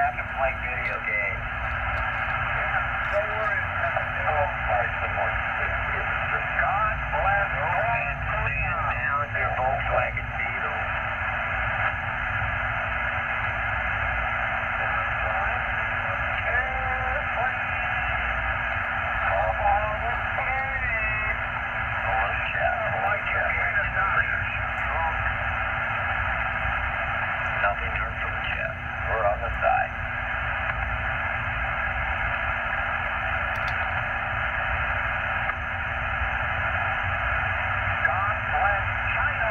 have to play video games. Don't worry. Oh, sorry, some more. God bless and stand down your Volkswagen Beetle. Nothing hurt from the jet. We're on the side. God bless China.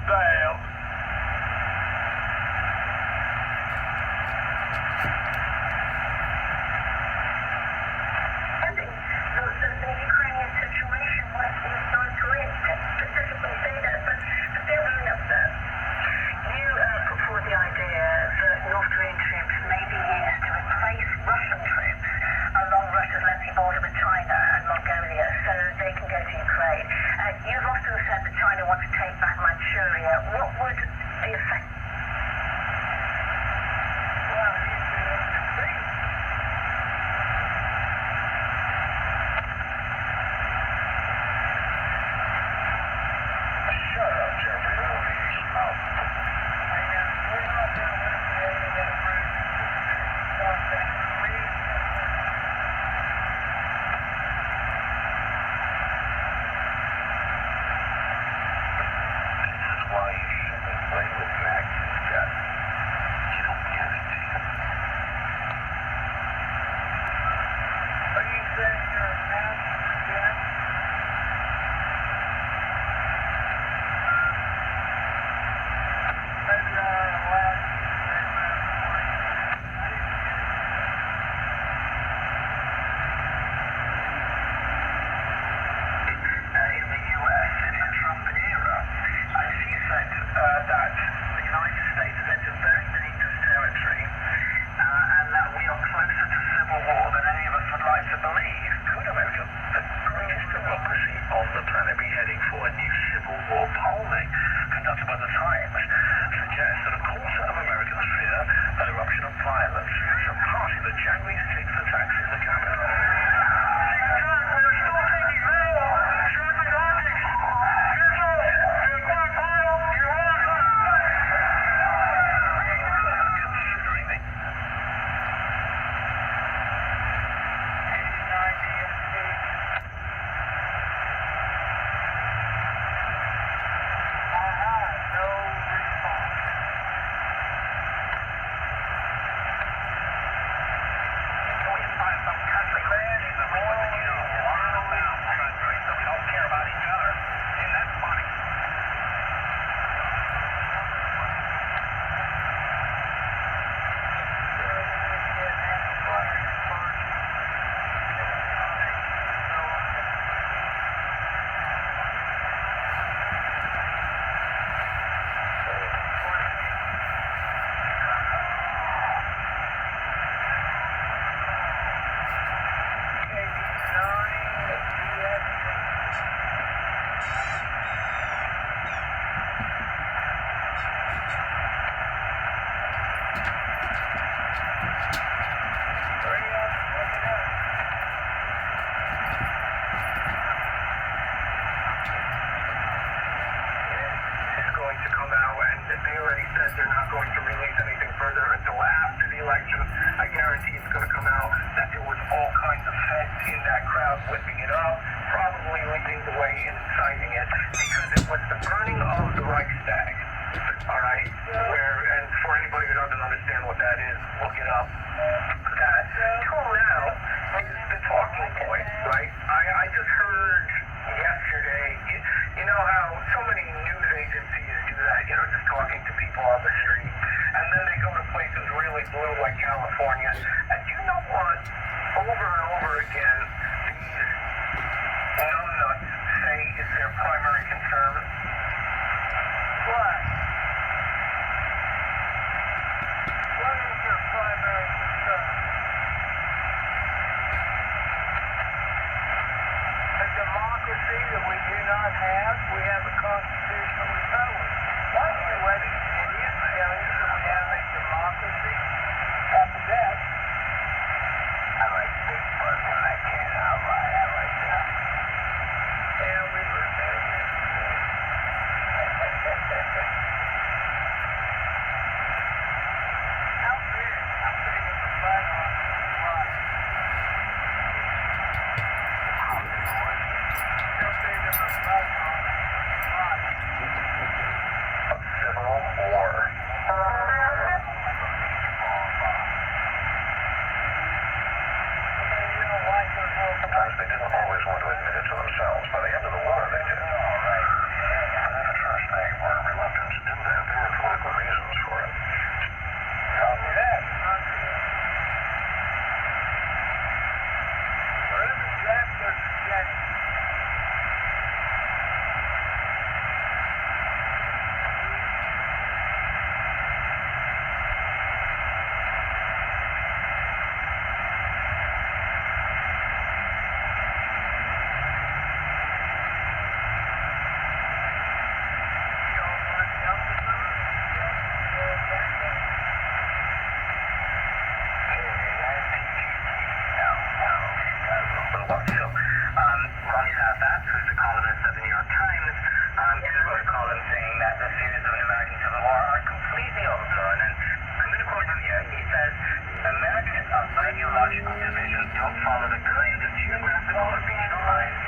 Fail. The Ukrainian situation was not to it, specifically say that, but they're really upset. You put forward the idea that North Korean troops may be used to replace Russian troops along Russia's lengthy border with China and Mongolia so they can go to Ukraine. You've often said that China wants to take back Manchuria. What would the effect? They're not going to release anything further until after the election. I guarantee it's going to come out that there was all kinds of feds in that crowd whipping it up, probably leading the way in inciting it, because it was the burning of the Reichstag. All right? And for anybody who doesn't understand what that is, look it up. That, till now, is the talking point, right? I just heard yesterday, you know how so many news agencies do that, just talking to people on the street, and then they go to places really blue like California, and you know what, over and over again, these numbnuts say is their primary concern? What? What is your primary concern? A democracy that we do not have. We have a constitutional republic. Why do you let these idiots geological divisions don't follow the kinds of geographical or regional lines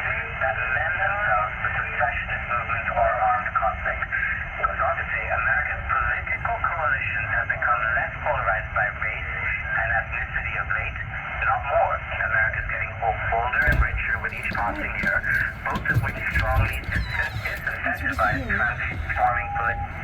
that lend themselves to secessionist movements or armed conflict. It goes on to say America's political coalitions have become less polarized by race and ethnicity of late, not more. America's getting both bolder and richer with each passing year, both of which strongly disincentivize transforming political.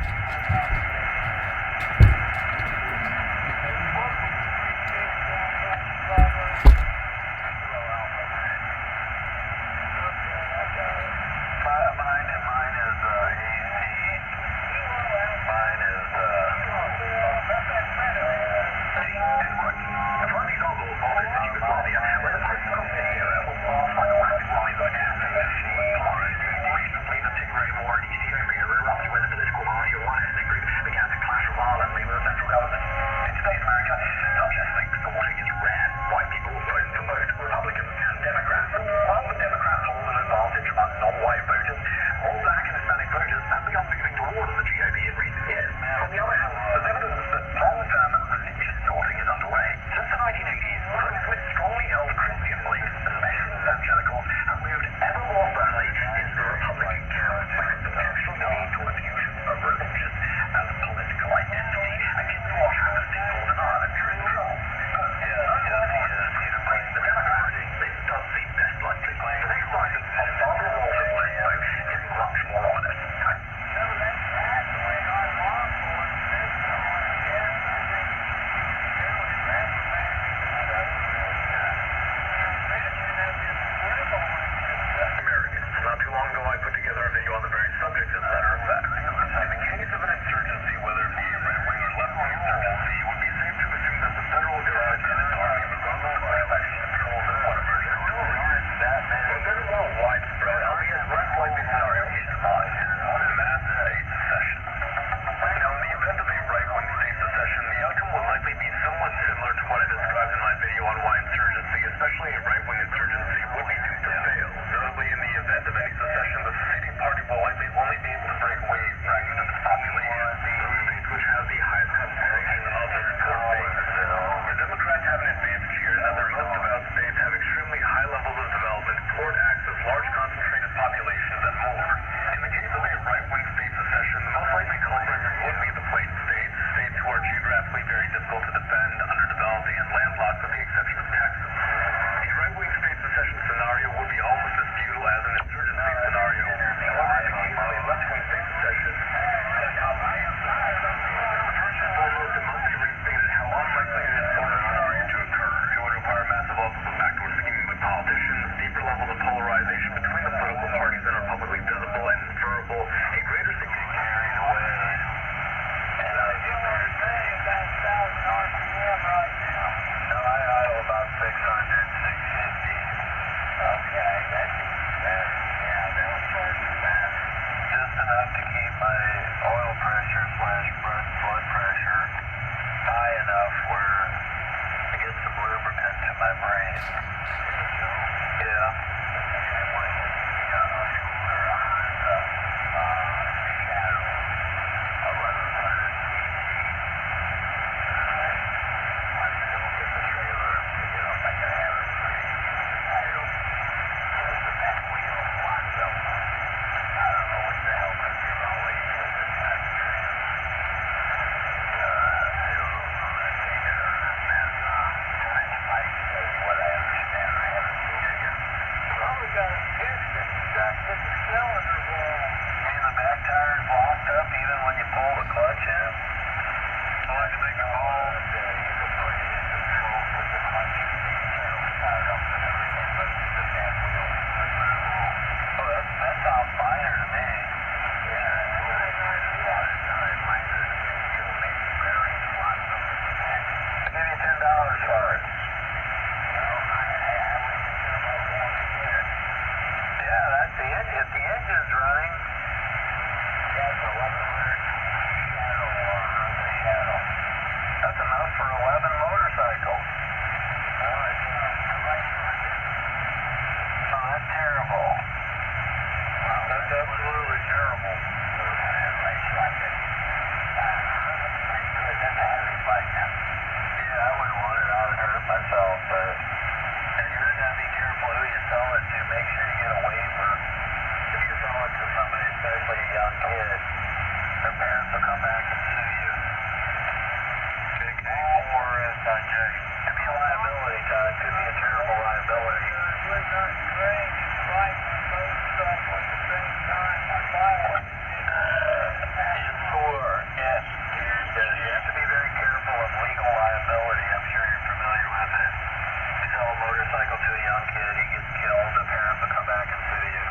Jay. Could be a liability, Todd. Could be a terrible liability. We're not trained to fight both stuff at the same time. Violence. And four, yes. You have to be very careful of legal liability. I'm sure you're familiar with it. You sell a motorcycle to a young kid, he gets killed, the parents will come back and sue you.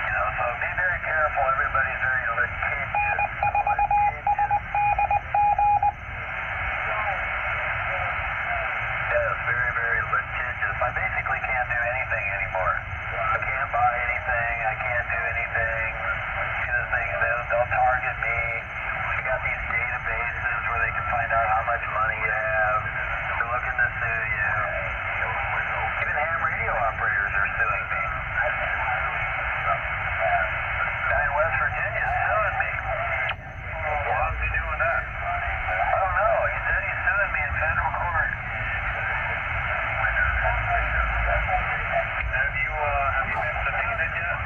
You know, so be very careful. Everybody's very litigious. Yes, very, very litigious. I basically can't do anything anymore. I can't buy anything. I can't do anything. Because they'll target me. We got these databases where they can find out how much money you have. They're looking to sue you. Even ham radio operators are suing me. Guy in West Virginia is suing me. Why is he doing that? I don't know. He said he's suing me in federal court. Have you been subpoenaed yet?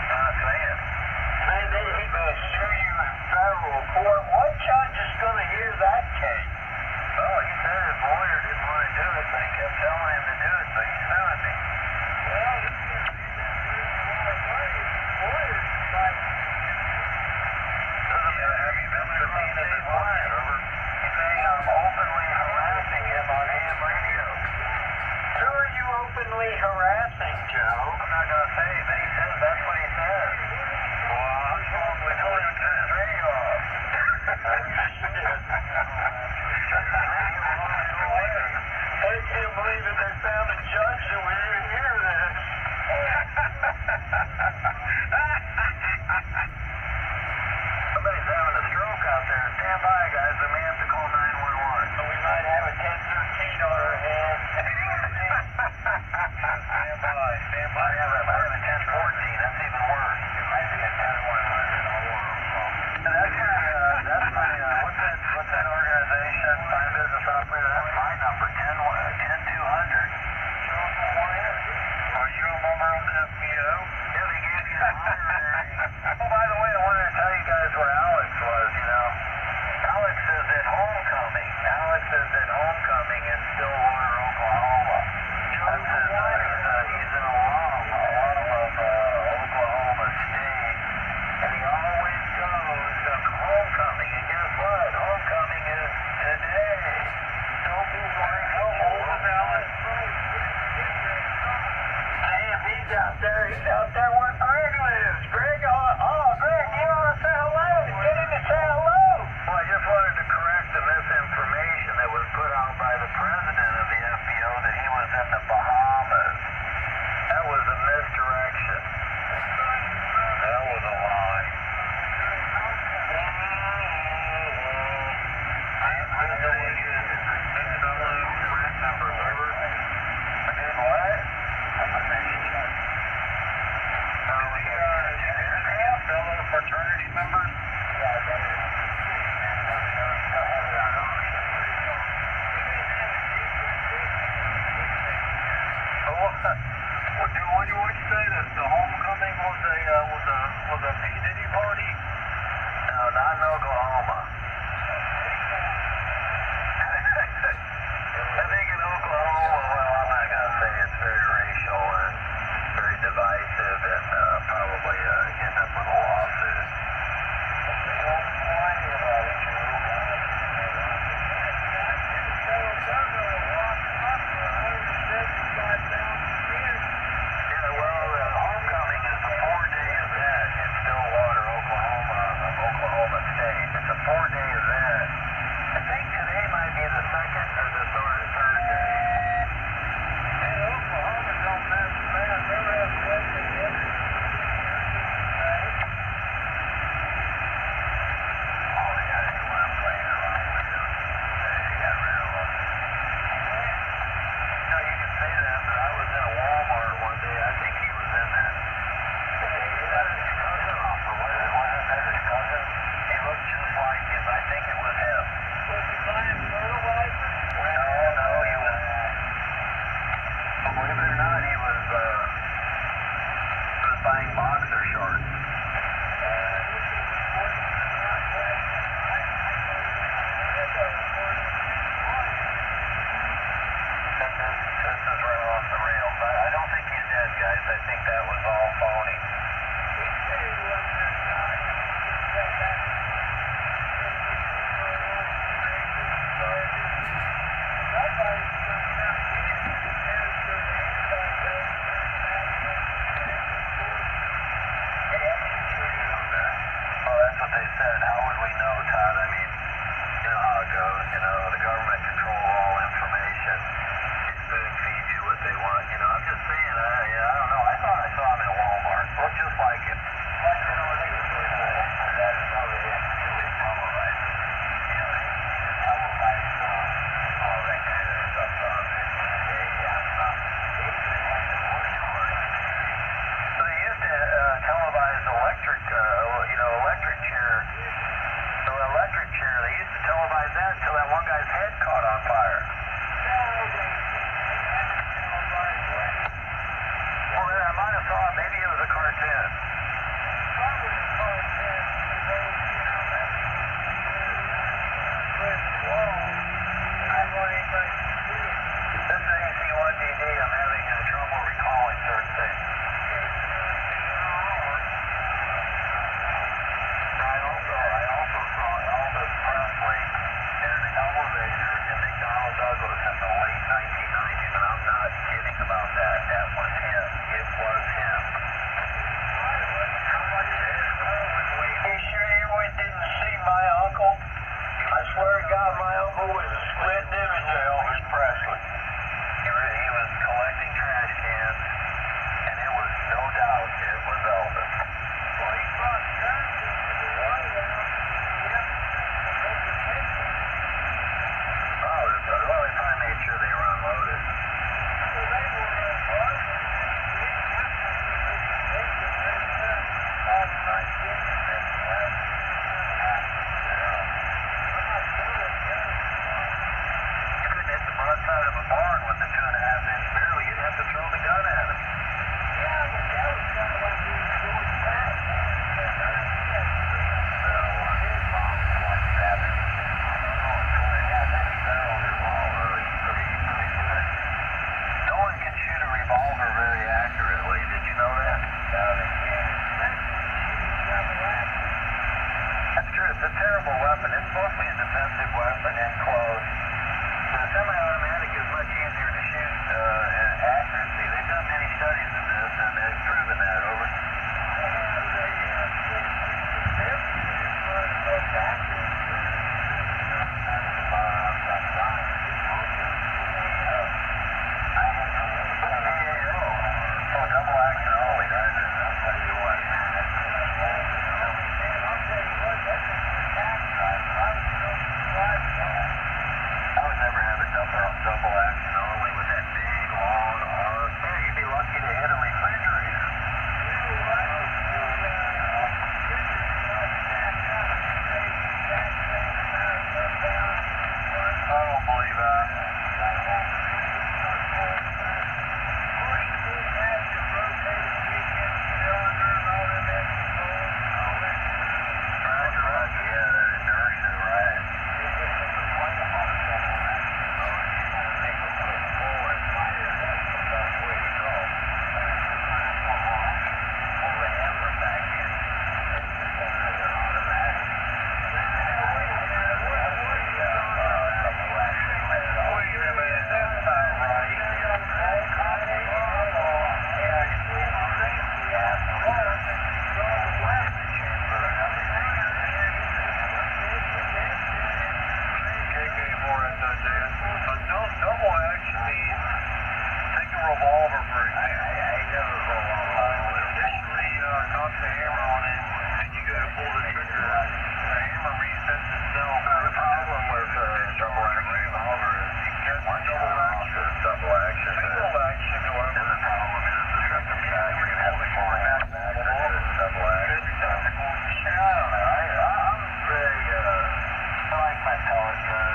Not saying. Man, he may sue you in federal court. What judge is going to hear that case? Oh, he said his lawyer didn't want to do it, but he kept telling him to do it, so he's suing me. Well, he's going to do that. There's a lot of money. Lawyers fight. Have you been subpoenaed as lawyer? He's saying I'm openly harassing him on ham radio. Who are you openly harassing, Joe? I'm not going to say, but he says that's what he says. Well, I'm probably told him to turn his radio off. I can't believe that they found a judge that would even hear this. Somebody's having a stroke out there. Stand by, guys. We may have to call 911. So we might have a 1013 on our hands. Stand by. Stand by. I have a 1014. That's even worse. You might be a 10100. That's my, what's that organization? Time Business Operator? That's my number, 10200. Are you a member of the FBO? Yeah, they gave me the Oh, by the way, I wanted to tell you guys where Alex was, you know. Alex is at homecoming. Alex is at homecoming in Stillwater, Oklahoma. He's an alum of Oklahoma State. And he always goes to homecoming. And guess what? Homecoming is today. Don't be worried. How old is Alex? Damn, he's out there. He's out there where Greg lives. Greg, Greg, you ought to say hello. Get him to say hello. Well, I just wanted to correct the misinformation that was put out by the president of the FBO that he was in the Bahamas. That was a misdirection. That was a lie. I am visiting his fellow correct members. Over. I did what? Fellow fraternity members? What do you say that the homecoming was a P. Diddy party? No, not in Oklahoma. I think in Oklahoma, well, I'm not going to say it's very racial and very divisive and probably end up with a lawsuit. Don't whine about it, Joe. Yeah, well, homecoming is a 4-day event in Stillwater, Oklahoma State. It's a 4 You know, the government control all information. Spoon feed you what they want. You know, I'm just saying, I don't know. I thought I saw him at Walmart. Looked just like him. They used to televise that until that one guy's head caught on fire. Well, I might have thought maybe it was a cartoon. This is AC1DD. I'm having trouble recalling certain things. I also saw Elvis Presley in an elevator in McDonnell Douglas in the late 1990s, and I'm not kidding about that. That was him. It was him. You sure you didn't see my uncle? I swear to God, my uncle was a split image of Elvis Presley. He was collecting trash cans, and it was no doubt it was Elvis. Well, he brought guns into the White House. Oh, well, they probably made sure they were unloaded. Well, they were unloaded. You couldn't hit the broadside of a barn with a 2.5-inch barrel. You'd have to throw the gun at him. Yeah, but that was kind of like being George Patton. No one can shoot a revolver very accurately. Did you know that? That's true. It's a terrible weapon. It's supposed to be a defensive weapon in close. The semi-automatic is much easier to shoot at accuracy. They've done many studies of this, and they've proven that. Over. Double action only, doesn't it? I'll tell you what. I would never have a double action only with that big long arm. Man, you'd be lucky to hit a refrigerator. I don't believe that. Roger, yeah, that inertia, right. Double action means take a revolver for initially cock the hammer on it, and you go to pull the trigger. The hammer resets itself. The problem with double action revolver is you get one double action. Double action. Single action, however, the problem is the second shot you're going to have to pull it back. Double action. I don't know. I'm very, I like my pellet gun.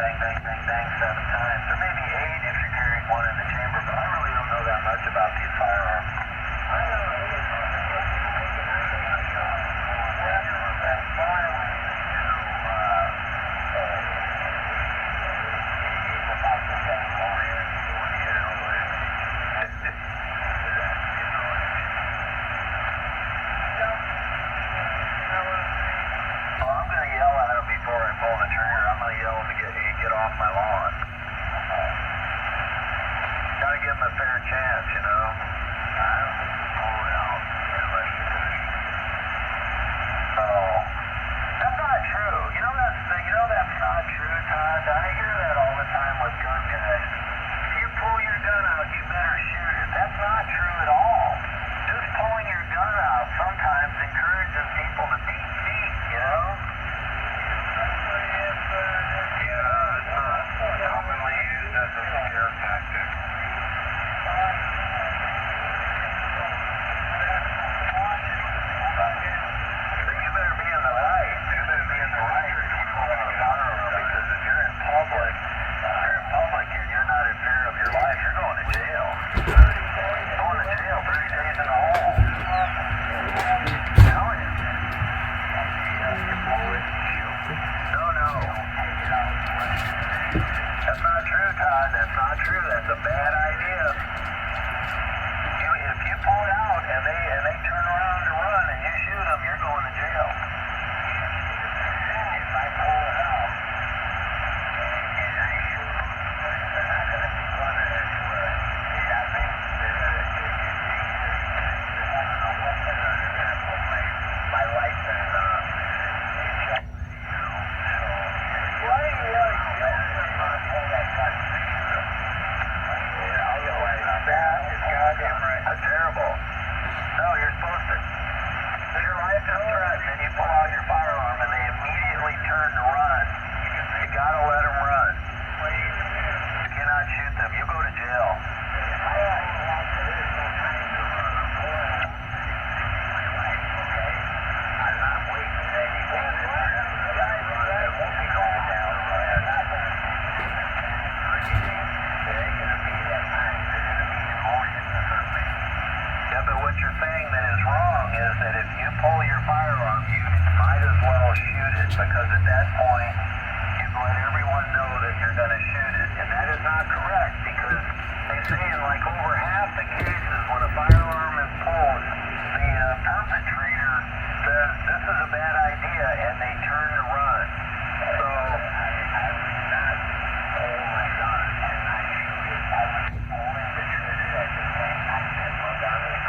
bang, bang, bang, bang 7 times, or maybe 8 if you're carrying one in the chamber, but I really don't know that much about these firearms. Get off my lawn. Gotta give him a fair chance, you know. I don't think he's pulling out unless you finish. Oh, that's not true. You know that's not true, Todd. I hear that all the time with gun guys. If you pull your gun out, you better shoot it. That's not true at all. Just pulling your gun out sometimes encourages people to beat feet, you know. Commonly used as a scare tactic. So you better be in the right. You better be in the right if you pull out a firearm, because if you're in public and you're not in fear of your life, you're going to jail. You're going to jail 30 days in a hole. No. That's not true, Todd. That's not true. That's a bad idea. If you pull it out and they turn around to run and you shoot them, you're going to jail. If I pull it out and I shoot them, they're not going to be running anywhere. That means they're going to take it easy. I don't know what they're going to put my license on. That's terrible. No, you're supposed to. If your life is threatened and you pull out your firearm and they immediately turn to run, you gotta let them run. You cannot shoot them. You go to jail. I'm not waiting anything. It won't be going down. Yeah, but what you're saying that is wrong is that if you pull your firearm, you might as well shoot it, because at that point, you've let everyone know that you're going to shoot it. And that is not correct, because they say in like over half the cases when a firearm is pulled, the perpetrator says, this is a bad idea, and they turn to run. So, I would not pull my gun and not shoot it. I would pulling the trigger at the same time and look on it.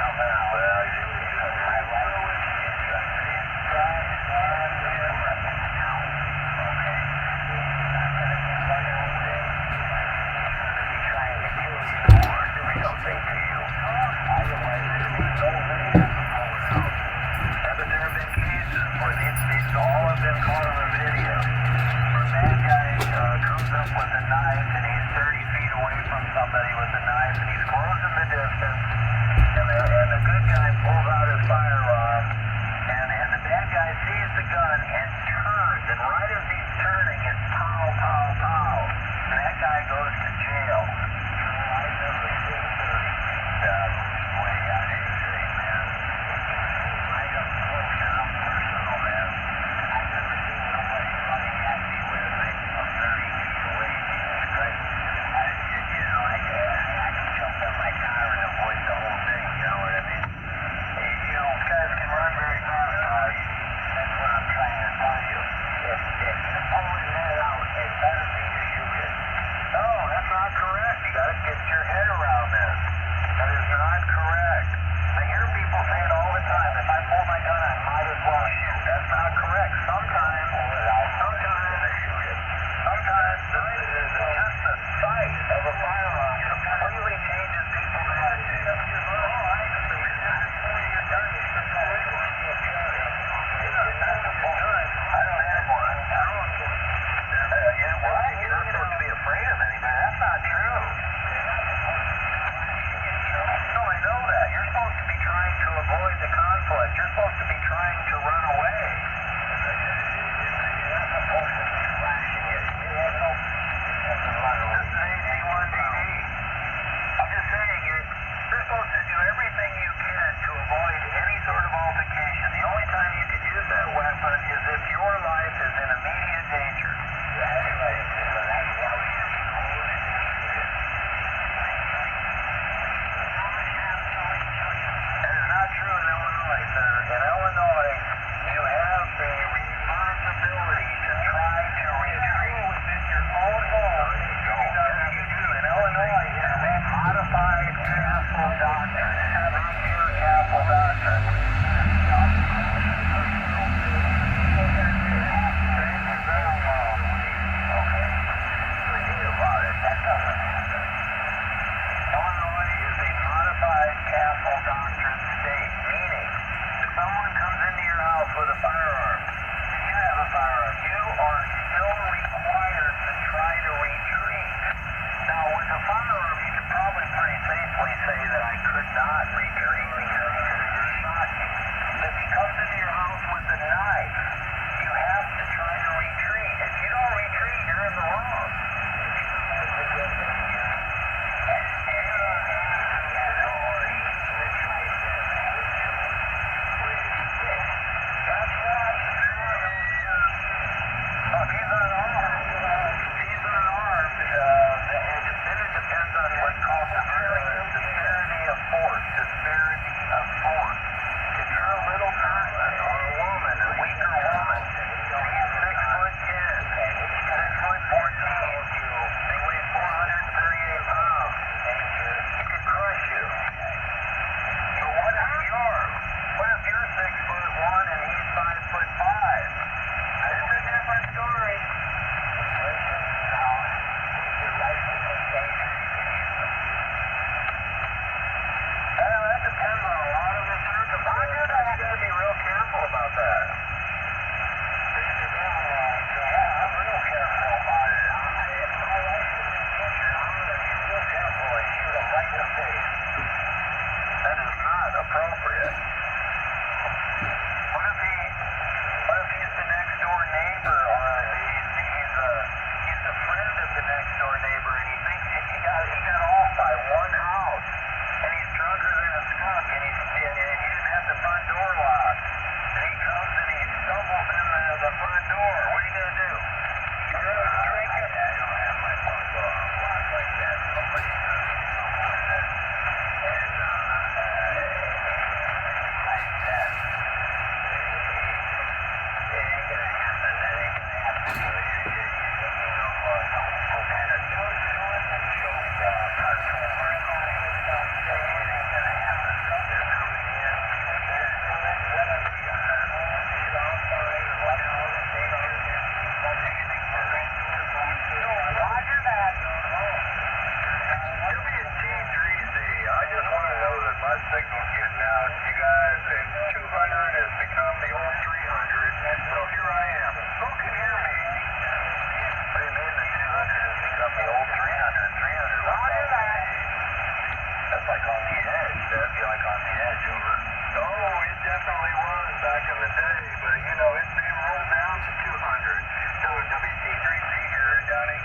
If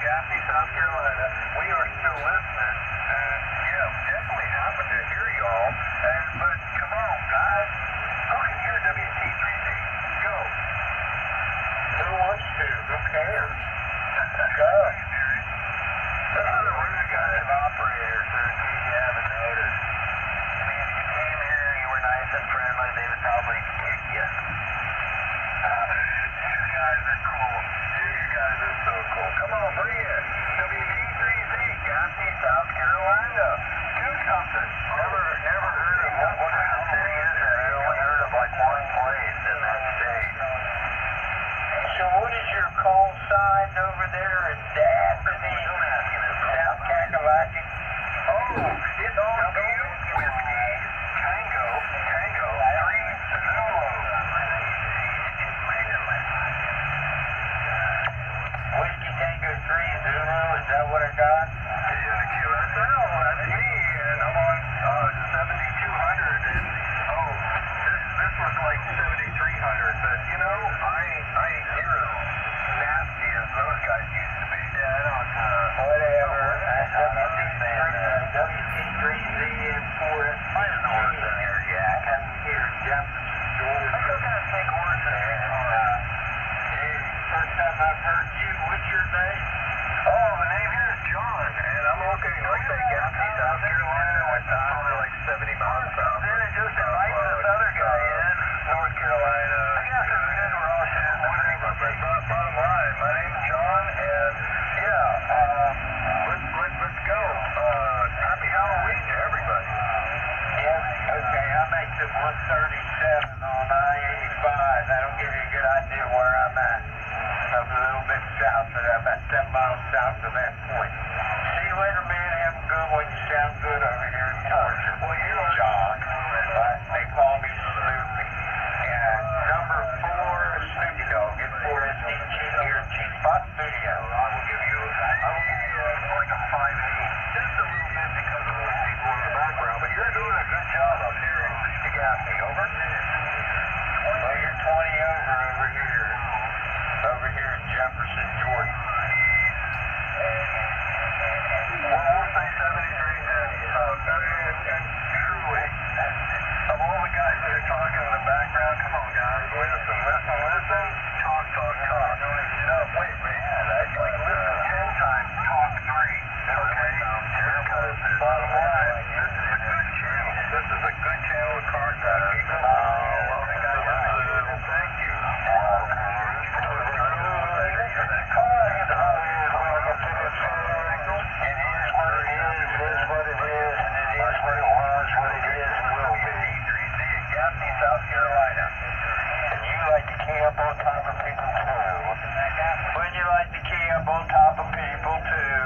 Gaffney, South Carolina. We are still listening, and yeah, definitely happy to hear y'all. But come on, guys, who can hear WT3Z? Go. Who wants to? Who cares? Go. This is a rude guy of operators, sir, in case you haven't noticed. I mean, if you came here and you were nice and friendly, they would probably kick you. You guys are cool. You guys are so cool. Come on, bring it. WT3Z, Gaffney, South Carolina. Do something. Never heard of what kind of city is that? I only heard of like one place in that state. So what is your call sign over there in Daphne, South Kakalaki? Oh, it's W Whiskey Tango 3 Zulu. Whiskey Tango 3 Zulu, is that what I got? Yeah, QSL, that's me, and I'm on 7200, and this was like 7300, but you know, I ain't near as nasty as those guys used to be. Yeah, I don't whatever. I'm just saying that. WT3Z and 4S. I don't know what's in here yet. I haven't hear Jefferson, Georgia. I'm gonna take words in there. Hey, first time I've heard you. What's your name? Oh, the name here is John, and I'm located in Gaffney, South Carolina, which is probably like 70 miles south. Then it just invites this other guy in, North Carolina. I guess it's good we're all sharing whatever, but bottom line, my name's John, and yeah, let's go. Happy Halloween to everybody. Yeah, okay, I'm exit 137 on I-85. That'll give you a good idea where I'm at. I'm a little bit south of that, about 7 miles south of that point. See you later, man. Have a good one. You sound good over here in Georgia. Well, you're John. They call me Snoopy. And number 4, Snoopy Dog. Get 4SDG here at G-Spot Studio. I will give you like a 5-8. Just a little bit because of those people in the background. But you're doing a good job up here in Gaffney. Over? Well, you're 20 over here. Over here in Jefferson, Georgia. Well, we'll say 73 and truly, of all the guys that are talking in the background, come on guys, listen, talk. No, wait, man, like listen 10 times, talk 3, okay? Because bottom line, this is a good channel. This is a good channel of car people. Thank you. South Carolina. And you like to key up on top of people too. When you like to key up on top of people too.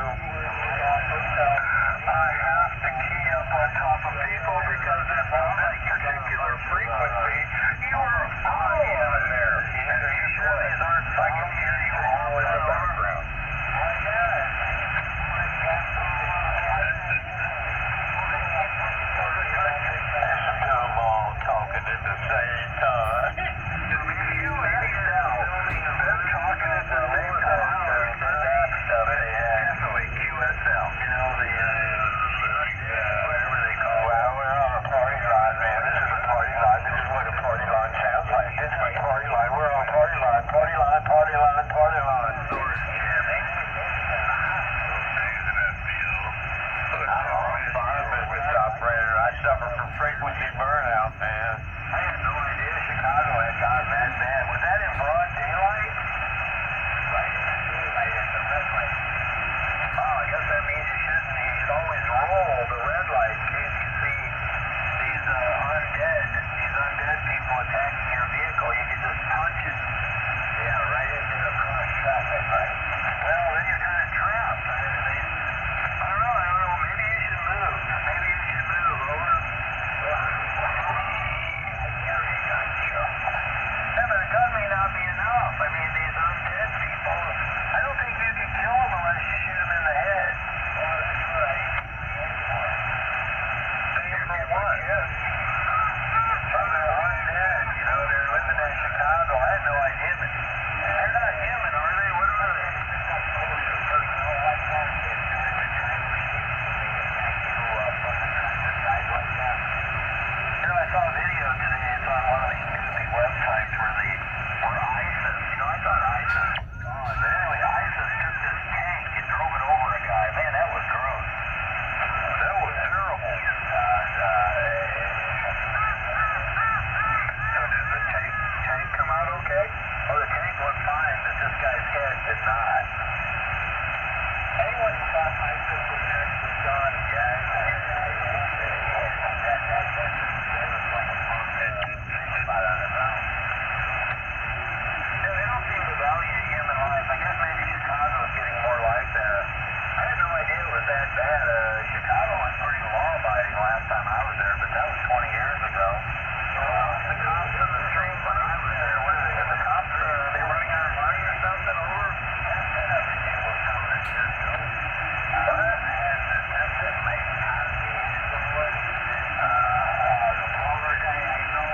I have to key up on top of people because if I'm at a particular frequency, you are high on there. And usually I can hear you all in the background. Talking at the same time. Maybe yourself. Them talking at the same time. Definitely QSL. You know, whatever they call it. Well, we're on a party line, man. This is a party line. This is what a party line sounds like. This is a party line. We're on a party line. Party line, party line, party line. Source jamming. Operator, I suffer from frequency burnout, man. I had no idea Chicago had gotten that bad. Was that in broad daylight? Right in the red light. Oh, I guess that means you should always roll the red light in case you see these undead people attacking your vehicle. You can just punch it. Yeah, right into the cross traffic, right? Well, then you're kind of trapped. I don't know. Maybe you should move. Over. ISIS was actually done. They don't seem to value human life. I guess maybe Chicago's getting more like that. I had no idea it was that bad. Chicago was pretty law-abiding last time I was there, but that was 20 years ago. The cops on the street when I was there, what is it? The cops, they running out of money or something over? Everything was coming at you. That's it, mate. The former guy I know,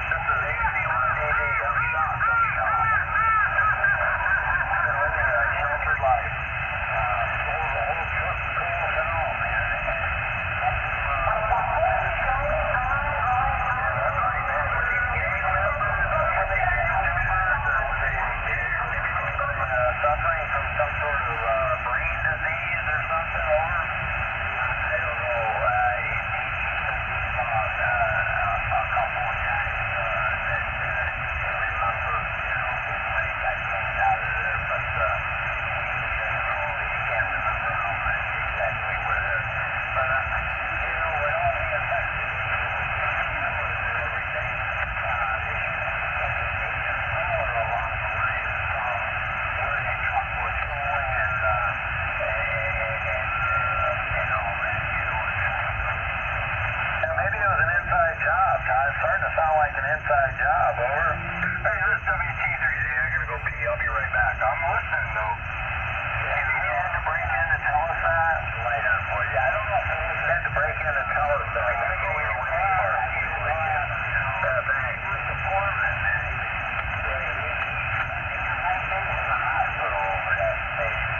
this is 81DD. I'm shocked. Been living a sheltered life. Sold the whole truck, tools and all, man. Suffering from some sort of brain disease or something, or I don't know. He saw a couple of guys that remember, when he got kicked out of there, but he can't remember how much exactly were there. But with all the effects and everything, they should take it slower along the way and saw where the truck was going and all that, Yeah, maybe it was an inside job, Todd. It's starting to sound like an inside job. Over. Hey, this is WT3Z. I gotta go pee. I'll be right back. I'm listening, though. Maybe he had to break in to tell us that. Light on for you. I don't know if he had to break in to tell us that. I gotta go in with him first. Thanks. He was the foreman, man. Hospital over that station.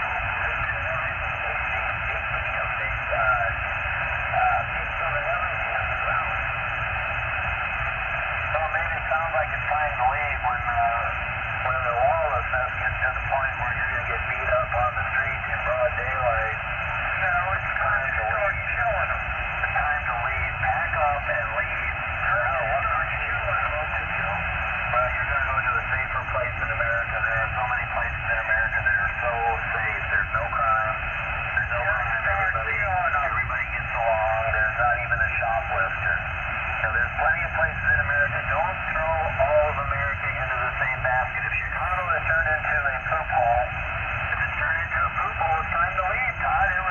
Well, maybe it sounds like it's time to leave when the lawlessness gets to the point where you're going to get beat up on the street in broad daylight. No, it's time to start killing them. It's time to leave. Pack up and leave. Well, you're going to go to a safer place in America. There are so many places in America that are so safe. There's no crime. There's no crime. Everybody gets along. There's not even a shoplifter. There's plenty of places in America. Don't throw all of America into the same basket. If Chicago has turned into a poop hole, it's time to leave, Todd. It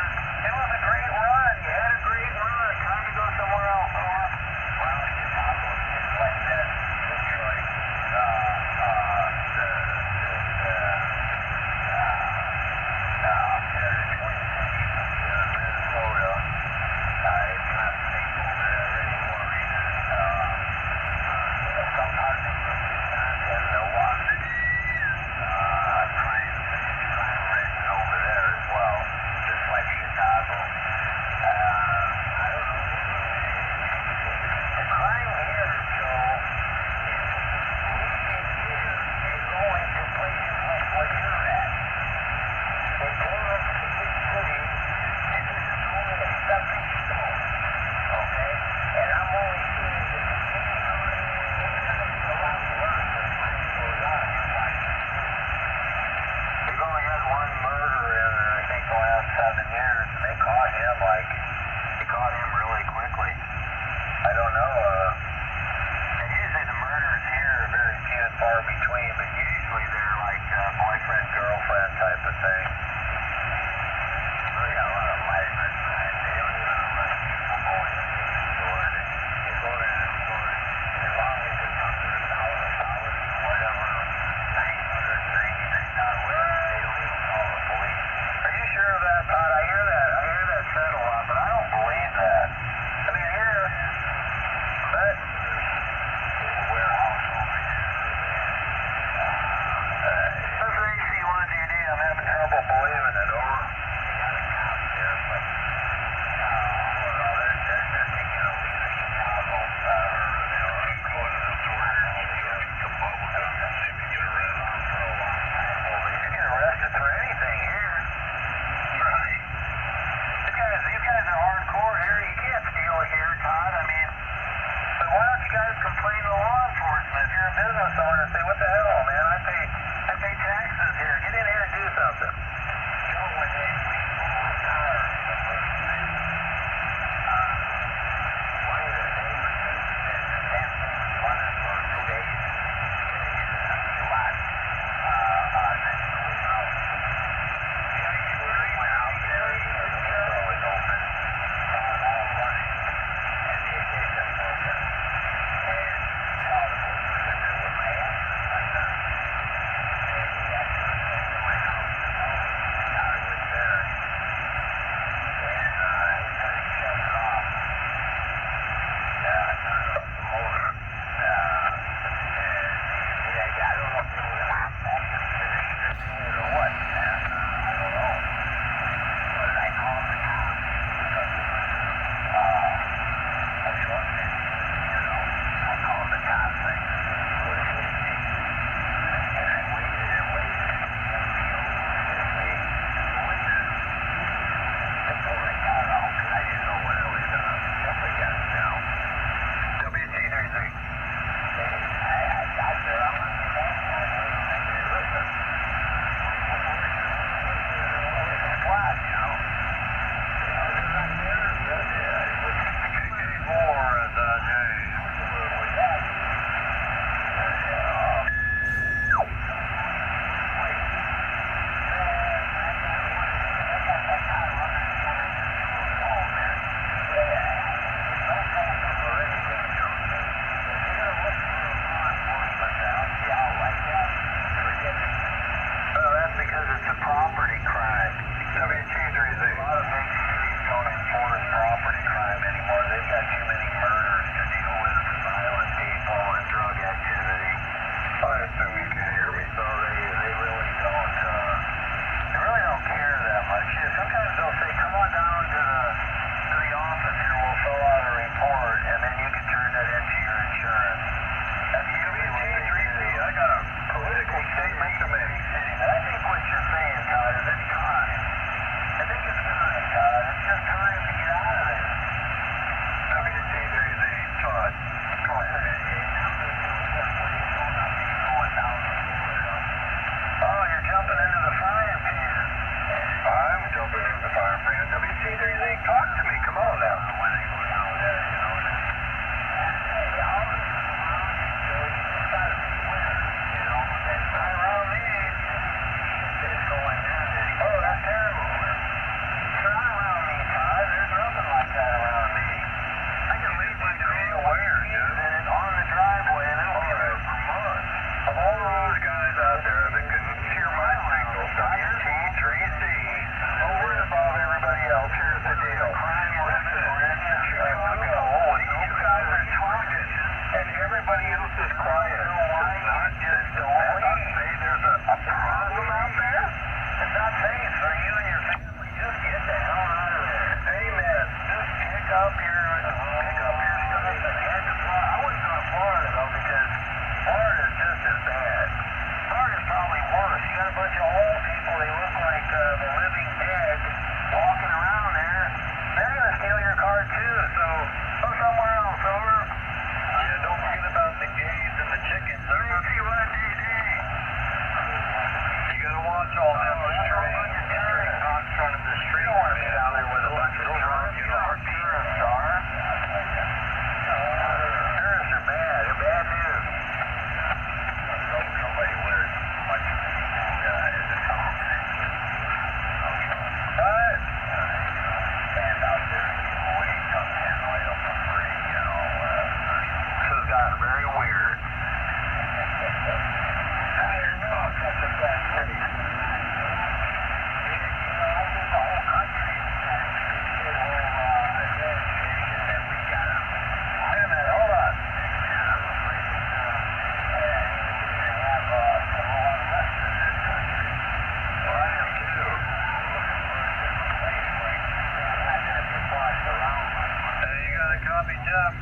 was a great run. You had a great run. Time to go somewhere else, huh? Well, Chicago is like that. Detroit, there's Twin Cities, Minnesota. It's not stable there anymore either. why don't you guys complain to law enforcement? If you're a business owner, say, what the hell, man? I pay taxes here. Get in here and do something. Copy, Jeff.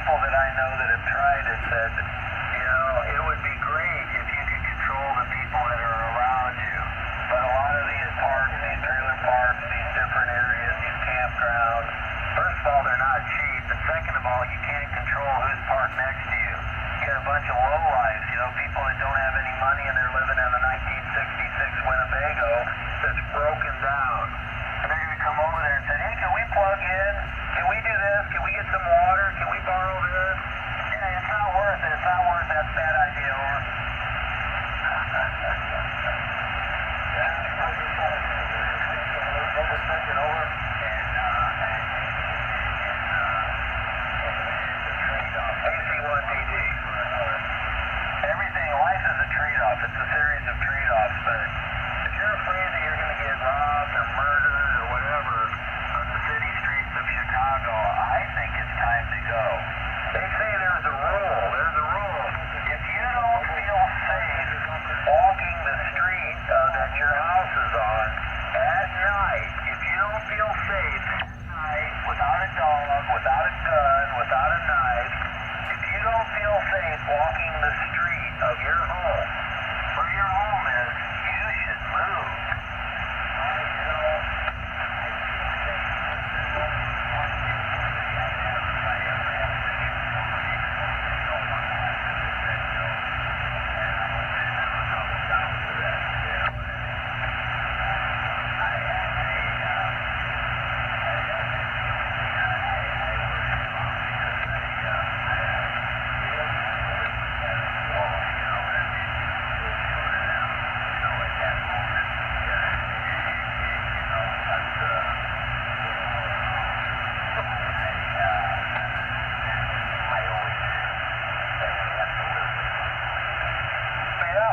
people that I know that have tried it said, it would be great if you could control the people that are around you. But a lot of these parks, these trailer parks, these different areas, these campgrounds, first of all, they're not cheap, and second of all, you can't control who's parked next to you. You got a bunch of lowlifes, people that don't have any money and they're living in a 1966 Winnebago that's broken down. And they're going to come over there and say, hey, can we plug in? Can we do this? Can we get some water? Can we borrow this? Yeah, it's not worth it. It's not worth that bad idea. AC1DD. Everything, life is a trade-off. It's a series of trade-offs, but if you're afraid that you're going to get robbed or murdered or whatever on the city streets of Chicago, I think it's time to go. They say there's a rule. There's a rule. If you don't feel safe walking the street that your house is on at night, if you don't feel safe at night without a dog, without a gun, without a knife, if you don't feel safe walking the street of your home, where your home is, you should move.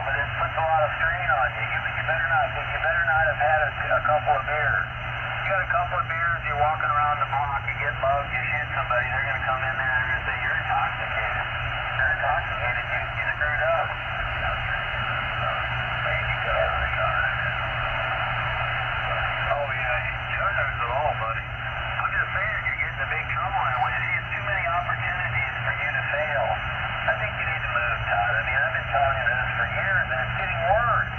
But it puts a lot of strain on you. You better not have had a couple of beers. You got a couple of beers, you're walking around the block, you get mugged, you shoot somebody, they're going to come in there and they're going to say, you're intoxicated. You're intoxicated, you screwed up. There you go. Oh yeah, you don't lose it all, buddy. I'm just saying, you're getting in big trouble that way. There's too many opportunities for you to fail. I think you need to move, Todd. I mean, I've been telling you this for years, and it's getting worse.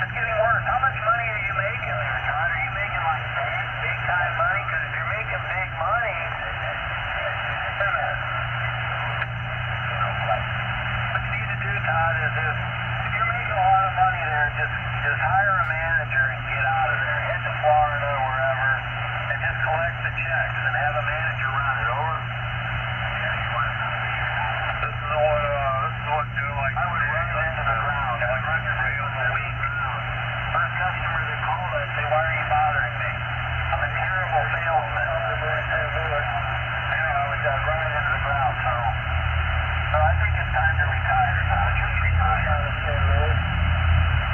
It's getting worse. How much money are you making there, Todd? Are you making like big time money? Because if you're making big money, wait a minute. What you need to do, Todd, is if you're making a lot of money there, just hire a manager and get out of there. Head to Florida or wherever, and just collect the checks and have a manager run it over. This is what Joe likes to do. I would run it into the ground. I would run it right on the week. First customer that called, I'd say, why are you bothering me? I'm a terrible salesman. I would run it into the ground. So I think it's time to retire. Just retire.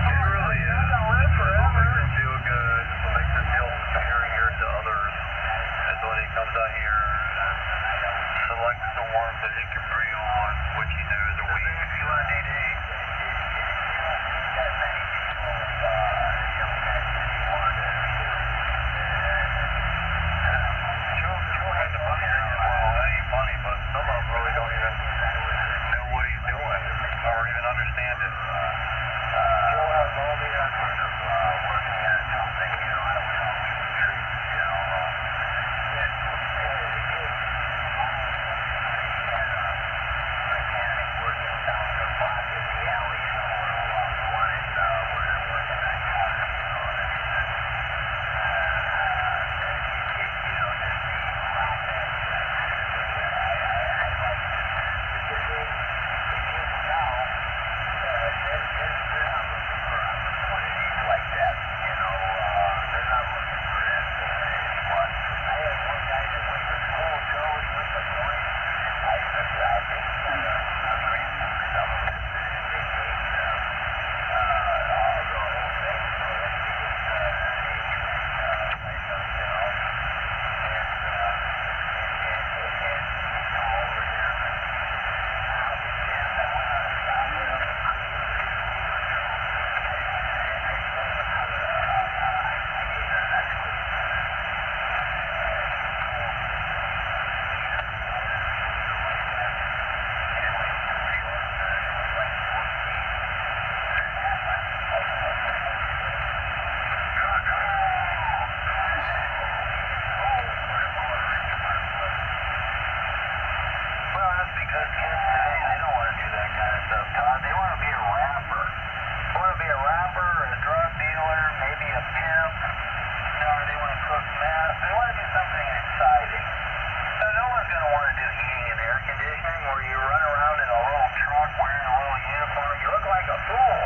It really is. It makes him feel good. It makes him feel superior to others. And when he comes out here and selects the warmth that he can bring on, which he knows a week. AC1DD. Joe has a funny thing as well. That ain't funny, but some of them really don't even know what he's doing or even understand it. Joe has all the effort of working at something, I don't know, Those kids today, they don't want to do that kind of stuff, Todd. They want to be a rapper. They want to be a rapper, or a drug dealer, maybe a pimp. Or they want to cook meth. They want to do something exciting. So no one's going to want to do heating and air conditioning where you run around in a little truck wearing a little uniform. You look like a fool.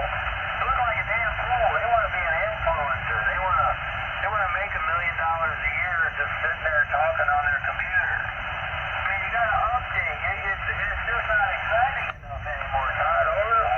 You look like a damn fool. They want to be an influencer. They want to make $1 million a year just sitting there talking on their computer. I mean, you got to update. It's just not exciting enough anymore, Todd. Over.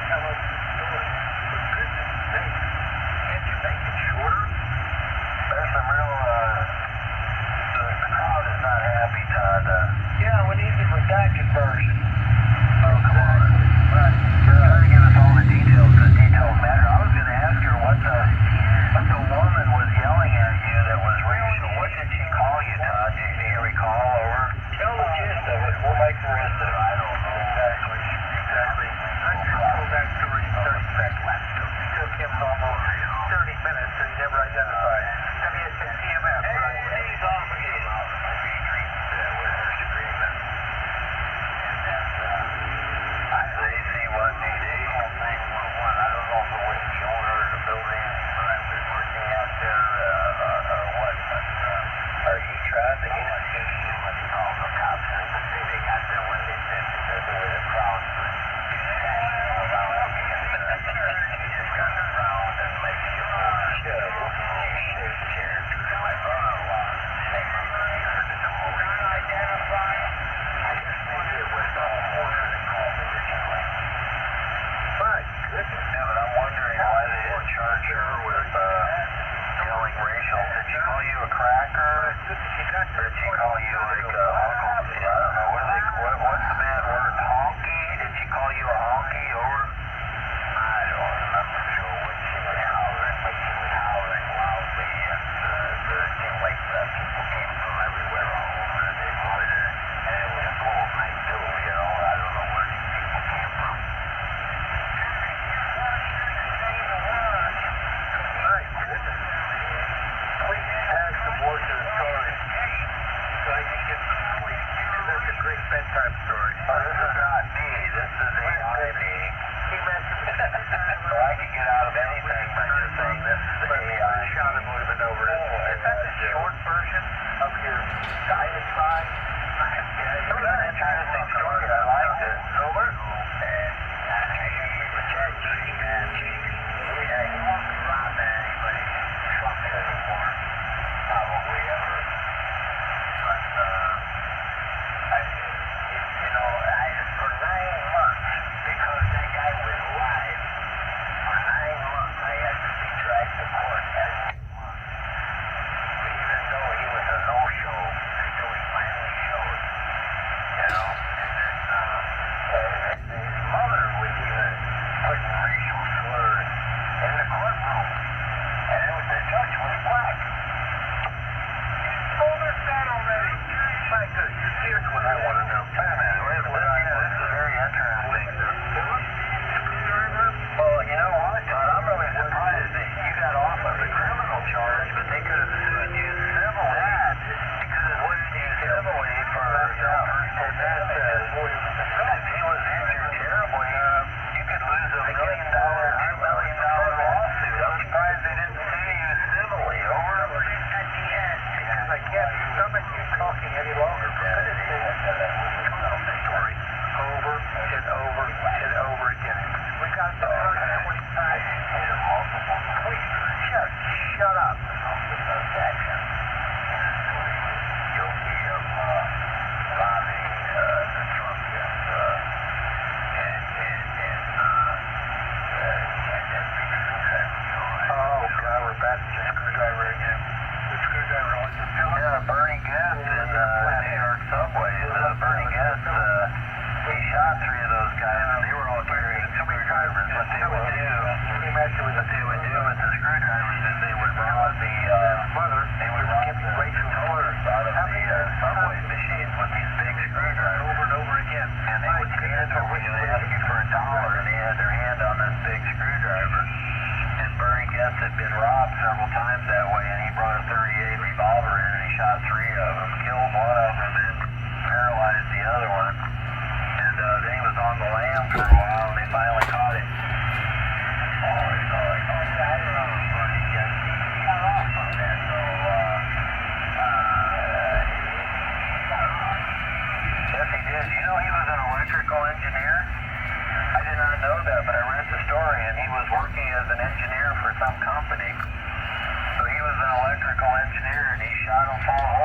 tell us the story. For goodness sake, can't you make it shorter? There's some real, the crowd is not happy, Todd. Yeah, we need the redacted version. Oh, come on. Right. You're trying to give us all the details, because details matter. I was going to ask her what the woman was yelling at you that was racial. What did she call you, Todd? Do you recall over? Tell the gist of it. We'll make the rest of it. I don't know. Exactly. Let's just tell that story in 30 seconds. It took him almost 30 minutes and he never identified. WSMTMF. Hey, he's off again. I say C1DD. I don't know if it was the owner of the building, but I've been working out there, or what, but, he tried to get it. All the cops, they got there when they said because the way the crowd was hanging around me, he just got around and like, you know, shake character. My brother-in-law, name of the year, the most identified. I guess maybe it was the owner that called me originally. My goodness. Yeah, but I'm wondering why they didn't charge her with yelling racial. Did she call you a cracker? Or did she call you like Uncle? I don't know. What's the bad word? Honky? Did she call you a honky over? I don't remember sure what she was howling, but she was howling loudly, and it seemed like people came from everywhere all over the neighborhood, and it was a cold night too, you know. I don't know where these people came from. My goodness. Please add some more to the story so I can get some sleep. Because that's a great bedtime story. Oh, this is not me. This is AI me. He mentioned So I can get out of anything by just saying this is the AI. shot him would have been over. Is that the short version of his guided by? It was an interesting story. I liked it. Over? He won't be robbing anybody truck anymore. Probably ever. But, for 9 months, because that guy was alive, for 9 months I had to be dragged to court every month. Even though he was a no-show, until he finally showed, you know, and then, his mother was even putting racial slurs in the courtroom, and the judge was black. Told us that already. My goodness, here's what I want to know. Wait a minute, this is very interesting. Well, you know what, Todd, I'm really surprised that you got off of the criminal charge, but they could have sued you civilly. They could have sued you civilly for, first offense. If he was injured terribly, you could lose $1 million, $2 million lawsuit. I'm surprised they didn't sue you civilly. Over at the end. Because I can't stomach you talking any longer. For goodness sake, tell the story over and over and over again. We got the first 25. Please, just shut up. Guilty of robbing the trunk Oh, God, we're back to the screwdriver again. The screwdriver on the pillow. Yeah, Bernie Guest in New York subways. Bernie Guest, he shot 3 of those guys, and they were all carrying screwdrivers. What they would do with the screwdrivers is they would rob the racial slurs out of the subway machines with these big screwdrivers over and over again. And they would stand over you, they ask you for $1, and they had their hand on this big screwdriver. And Bernie Guest had been robbed several times that way, and he brought a .38 revolver in, and he shot 3 of them, killed one of them, and paralyzed the other one. And then he was on the lam for a while, and they finally caught him. Yes, he did. You know he was an electrical engineer? I did not know that, but I read the story, and he was working as an engineer for some company. So he was an electrical engineer, and he shot him full of